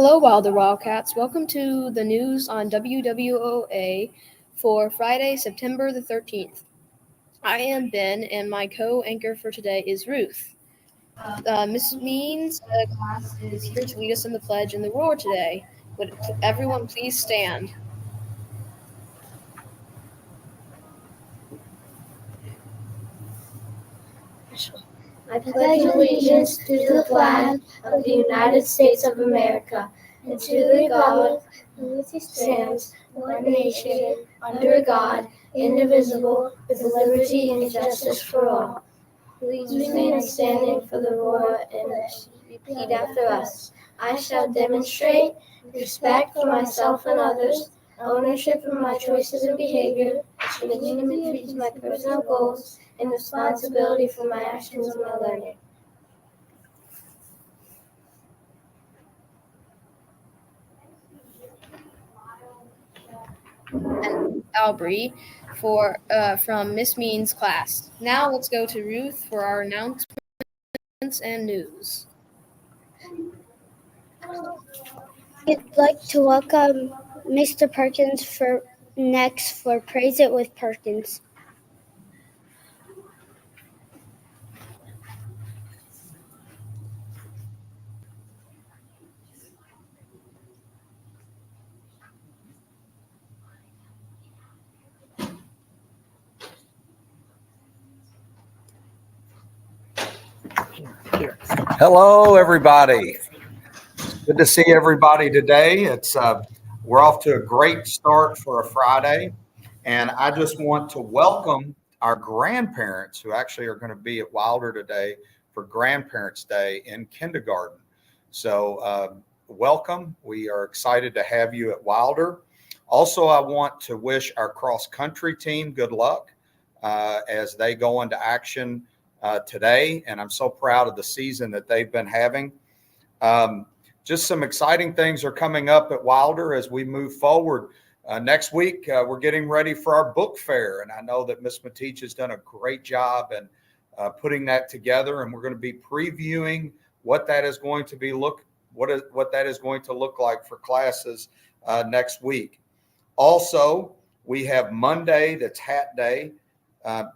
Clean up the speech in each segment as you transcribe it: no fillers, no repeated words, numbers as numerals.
Hello, Wilder Wildcats. Welcome to the news on WWOA for Friday, September the 13th. I am Ben, and my co-anchor for today is Ruth. Miss Means class is here to lead us in the pledge and the roar today. Would everyone please stand? I pledge allegiance to the flag of the United States of America and to the republic for which it stands, one nation, under God, indivisible, with liberty and justice for all. Please remain standing for the roar and repeat after us. I shall demonstrate respect for myself and others, ownership of my choices and behavior, commitment to my personal goals, and responsibility for my actions and my learning. And Aubrey from Miss Means class. Now let's go to Ruth for our announcements and news. I'd like to welcome Mr. Perkins for Praise It with Perkins. Hello, everybody. Good to see everybody today. We're off to a great start for a Friday, and I just want to welcome our grandparents who actually are going to be at Wilder today for Grandparents' Day in kindergarten. So welcome. We are excited to have you at Wilder. Also, I want to wish our cross-country team good luck as they go into action today, and I'm so proud of the season that they've been having. Just some exciting things are coming up at Wilder as we move forward. Next week, we're getting ready for our book fair, and I know that Ms. Matich has done a great job in putting that together, and we're going to be previewing what that is going to be look like for classes next week. Also, we have Monday, that's Hat Day.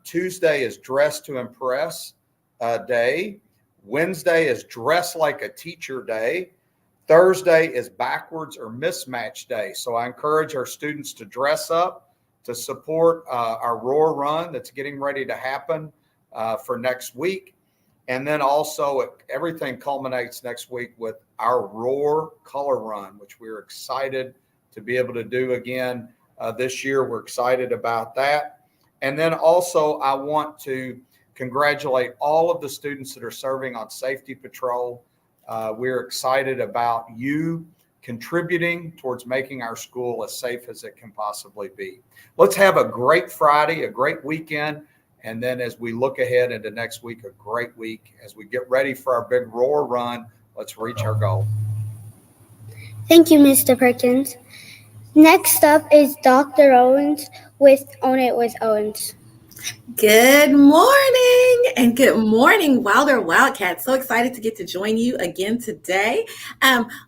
Tuesday is Dress to Impress Day. Wednesday is Dress Like a Teacher Day. Thursday is Backwards or Mismatch Day. So I encourage our students to dress up to support our Roar Run that's getting ready to happen for next week. And then also everything culminates next week with our Roar Color Run, which we're excited to be able to do again this year. We're excited about that. And then also I want to congratulate all of the students that are serving on Safety Patrol. We're excited about you contributing towards making our school as safe as it can possibly be. Let's have a great Friday, a great weekend, and then as we look ahead into next week, a great week. As we get ready for our big Roar Run, let's reach our goal. Thank you, Mr. Perkins. Next up is Dr. Owens with Own It with Owens. Good morning and good morning, Wilder Wildcats. So excited to get to join you again today.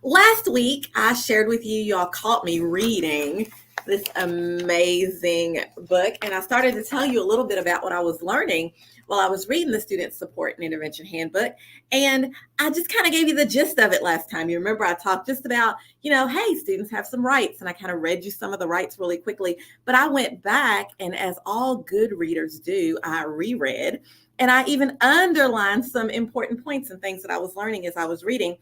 Last week, I shared with you, y'all caught me reading this amazing book, and I started to tell you a little bit about what I was learning while I was reading the Student Support and Intervention Handbook. And I just kind of gave you the gist of it last time. You remember I talked just about, hey, students have some rights, and I kind of read you some of the rights really quickly. But I went back, and as all good readers do, I reread, and I even underlined some important points and things that I was learning as I was reading.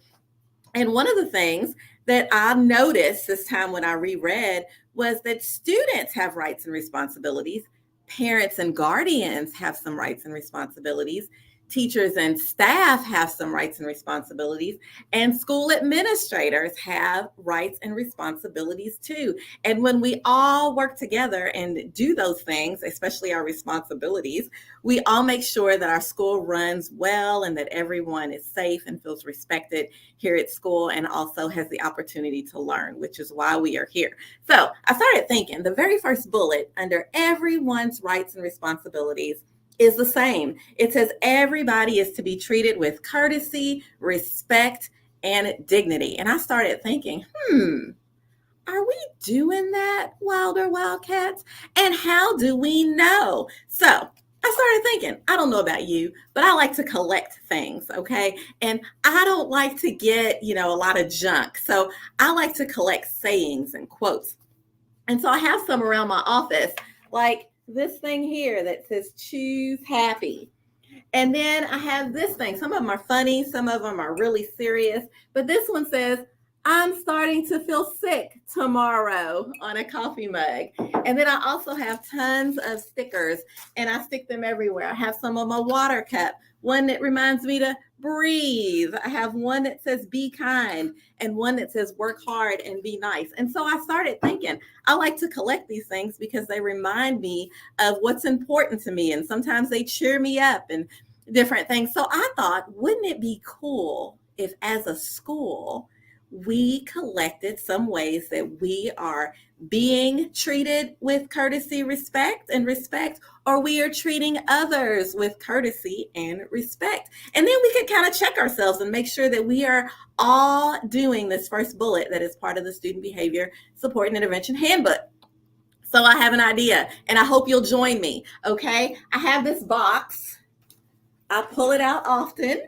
And one of the things that I noticed this time when I reread was that students have rights and responsibilities. Parents and guardians have some rights and responsibilities. Teachers and staff have some rights and responsibilities, and school administrators have rights and responsibilities too. And when we all work together and do those things, especially our responsibilities, we all make sure that our school runs well and that everyone is safe and feels respected here at school and also has the opportunity to learn, which is why we are here. So I started thinking the very first bullet under everyone's rights and responsibilities is the same. It says everybody is to be treated with courtesy, respect, and dignity. And I started thinking, are we doing that, Wilder Wildcats? And how do we know? So I started thinking, I don't know about you, but I like to collect things, okay? And I don't like to get, a lot of junk. So I like to collect sayings and quotes. And so I have some around my office, like this thing here that says choose happy. And then I have this thing. Some of them are funny, some of them are really serious. But this one says, I'm starting to feel sick tomorrow, on a coffee mug. And then I also have tons of stickers, and I stick them everywhere. I have some on my water cup, one that reminds me to breathe. I have one that says be kind, and one that says work hard and be nice. And so I started thinking, I like to collect these things because they remind me of what's important to me. And sometimes they cheer me up and different things. So I thought, wouldn't it be cool if as a school, we collected some ways that we are being treated with courtesy, respect, or we are treating others with courtesy and respect. And then we could kind of check ourselves and make sure that we are all doing this first bullet that is part of the Student Behavior Support and Intervention Handbook. So I have an idea, and I hope you'll join me, okay? I have this box. I pull it out often,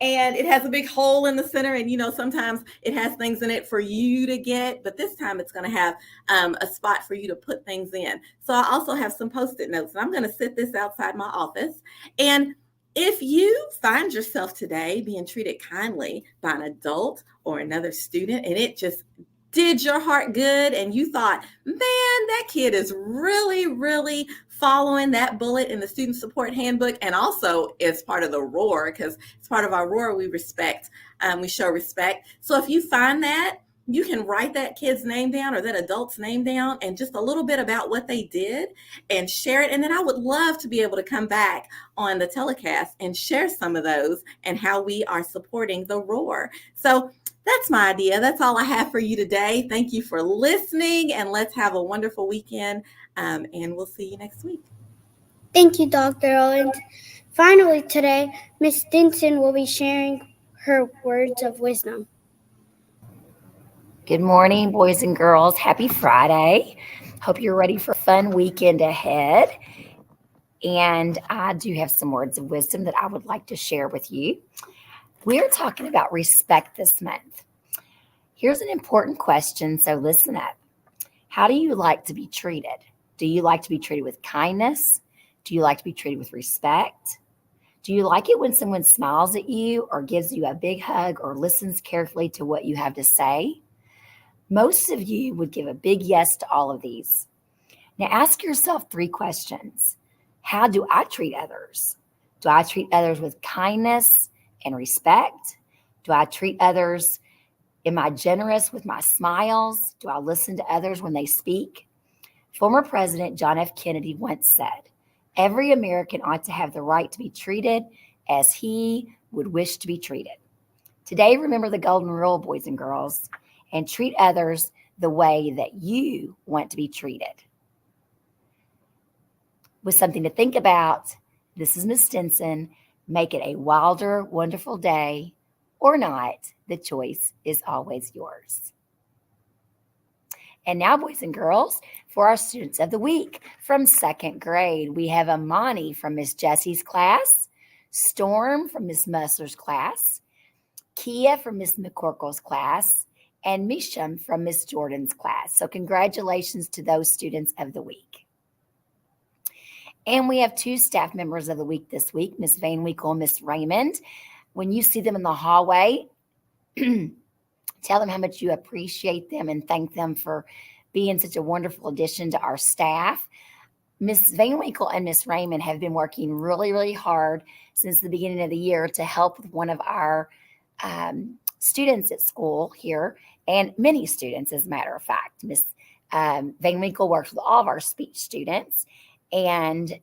and it has a big hole in the center. And, sometimes it has things in it for you to get, but this time it's going to have a spot for you to put things in. So I also have some Post-it notes, and I'm going to sit this outside my office. And if you find yourself today being treated kindly by an adult or another student, and it just did your heart good, and you thought, man, that kid is really, really following that bullet in the Student Support Handbook, and also is part of the ROAR, because it's part of our ROAR. We show respect. So if you find that, you can write that kid's name down or that adult's name down and just a little bit about what they did and share it. And then I would love to be able to come back on the telecast and share some of those and how we are supporting the ROAR. So that's my idea. That's all I have for you today. Thank you for listening, and let's have a wonderful weekend, and we'll see you next week. Thank you, Dr. Owens. Finally today, Miss Stinson will be sharing her words of wisdom. Good morning, boys and girls. Happy Friday. Hope you're ready for a fun weekend ahead. And I do have some words of wisdom that I would like to share with you. We're talking about respect this month. Here's an important question, so listen up. How do you like to be treated? Do you like to be treated with kindness? Do you like to be treated with respect? Do you like it when someone smiles at you or gives you a big hug or listens carefully to what you have to say? Most of you would give a big yes to all of these. Now ask yourself 3 questions. How do I treat others? Do I treat others with kindness and respect? Do I treat others? Am I generous with my smiles? Do I listen to others when they speak? Former President John F. Kennedy once said, every American ought to have the right to be treated as he would wish to be treated. Today, remember the golden rule, boys and girls, and treat others the way that you want to be treated. With something to think about, this is Miss Stinson. Make it a wilder, wonderful day, or not. The choice is always yours. And now, boys and girls, for our students of the week from 2nd grade, we have Amani from Miss Jessie's class, Storm from Miss Musser's class, Kia from Miss McCorkle's class, and Misham from Miss Jordan's class. So congratulations to those students of the week. And we have 2 staff members of the week this week, Miss Van Winkle and Miss Raymond. When you see them in the hallway, tell them how much you appreciate them and thank them for being such a wonderful addition to our staff. Miss Van Winkle and Miss Raymond have been working really, really hard since the beginning of the year to help with one of our students at school here, and many students, as a matter of fact. Miss Van Winkle works with all of our speech students, and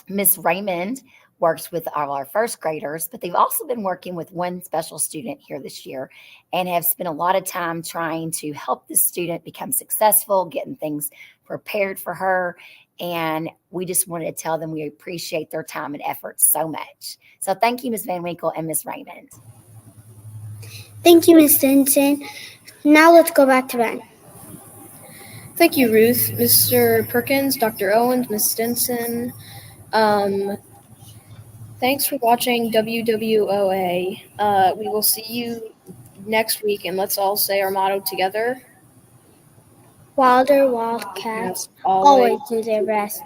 Miss Raymond works with all our 1st graders, but they've also been working with one special student here this year and have spent a lot of time trying to help this student become successful, getting things prepared for her. And we just wanted to tell them we appreciate their time and effort so much. So thank you, Miss Van Winkle and Miss Raymond. Thank you, Miss Stinson. Now let's go back to Ben. Thank you, Ruth, Mr. Perkins, Dr. Owens, Ms. Stinson. Thanks for watching WWOA. We will see you next week, and let's all say our motto together. Wilder Wildcats Yes, always always do their best.